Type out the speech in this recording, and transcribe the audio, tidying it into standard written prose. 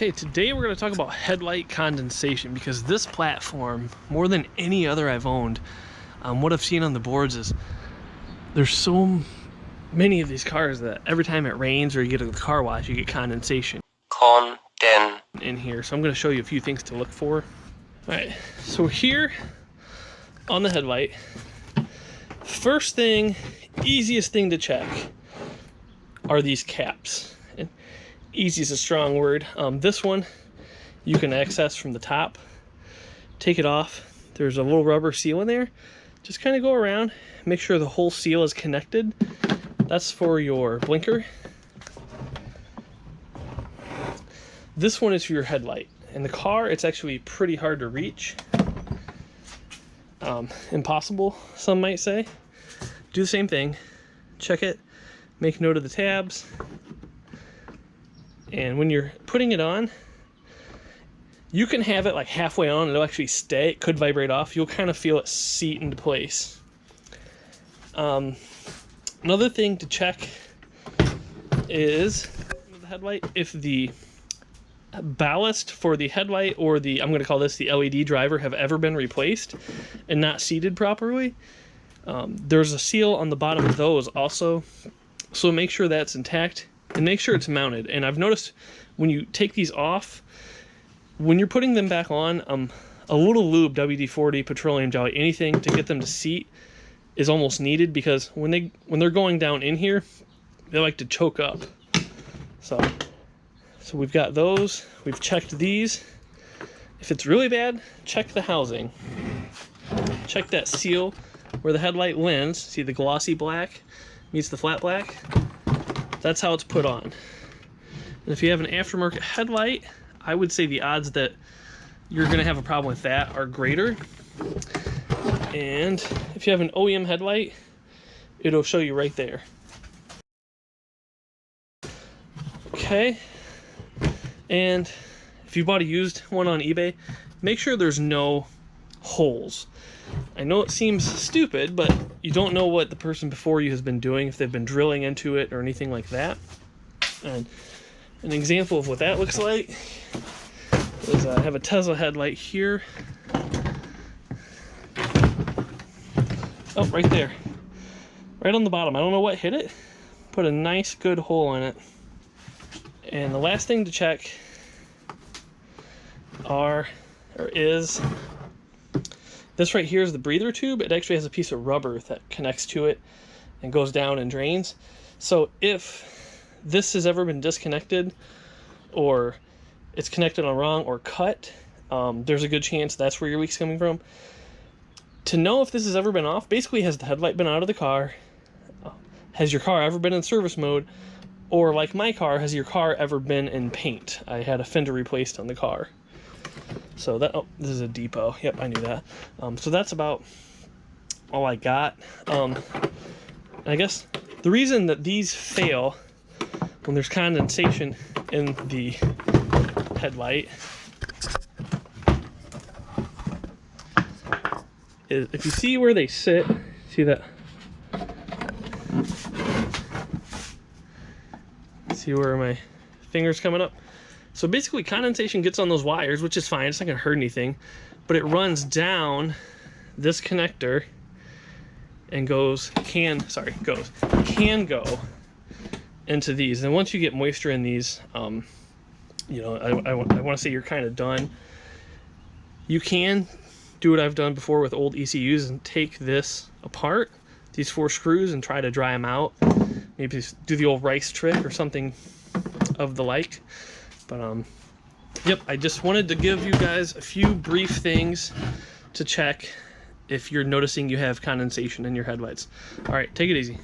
Okay, today we're going to talk about headlight condensation, because this platform, more than any other I've owned, what I've seen on the boards is there's so many of these cars that every time it rains or you get a car wash, you get condensation in here. So I'm going to show you a few things to look for. All right, so here on the headlight, first thing, easiest thing to check are these caps. And easy is a strong word. This one you can access from the top. Take it off. There's a little rubber seal in there. Just kind of go around, make sure the whole seal is connected. That's for your blinker. This one is for your headlight. In the car, it's actually pretty hard to reach. Impossible, some might say. Do the same thing. Check it. Make note of the tabs. And when you're putting it on, you can have it like halfway on, it'll actually stay. It could vibrate off. You'll kind of feel it seat into place. Another thing to check is the headlight, if the ballast for the headlight or the, I'm going to call this the LED driver, have ever been replaced and not seated properly. There's a seal on the bottom of those also, so make sure that's intact and make sure it's mounted. And I've noticed when you take these off, when you're putting them back on, a little lube, WD-40, petroleum jelly, anything to get them to seat is almost needed, because when they're going down in here, they like to choke up. So we've got those. We've checked these. If it's really bad, check the housing. Check that seal where the headlight lens. See the glossy black meets the flat black? That's how it's put on. And if you have an aftermarket headlight, I would say the odds that you're going to have a problem with that are greater. And if you have an OEM headlight, it'll show you right there. Okay. And if you bought a used one on eBay, make sure there's no holes. I know it seems stupid, but you don't know what the person before you has been doing, if they've been drilling into it or anything like that. And an example of what that looks like is I have a Tesla headlight here. Oh, right there. Right on the bottom. I don't know what hit it. Put a nice good hole in it. And the last thing to check is this right here is the breather tube. It actually has a piece of rubber that connects to it and goes down and drains. So if this has ever been disconnected or it's connected on wrong or cut, there's a good chance that's where your leak's coming from. To know if this has ever been off, basically, has the headlight been out of the car? Has your car ever been in service mode? Or like my car, has your car ever been in paint? I had a fender replaced on the car. So that, oh, this is a depot. Yep, I knew that. So that's about all I got. I guess the reason that these fail when there's condensation in the headlight is, if you see where they sit, see that? See where my finger's coming up? So basically condensation gets on those wires, which is fine, it's not gonna hurt anything, but it runs down this connector and can go into these. And once you get moisture in these, you know, I want to say you're kind of done. You can do what I've done before with old ECUs and take this apart, these 4 screws, and try to dry them out. Maybe do the old rice trick or something of the like. But yep, I just wanted to give you guys a few brief things to check if you're noticing you have condensation in your headlights. All right, take it easy.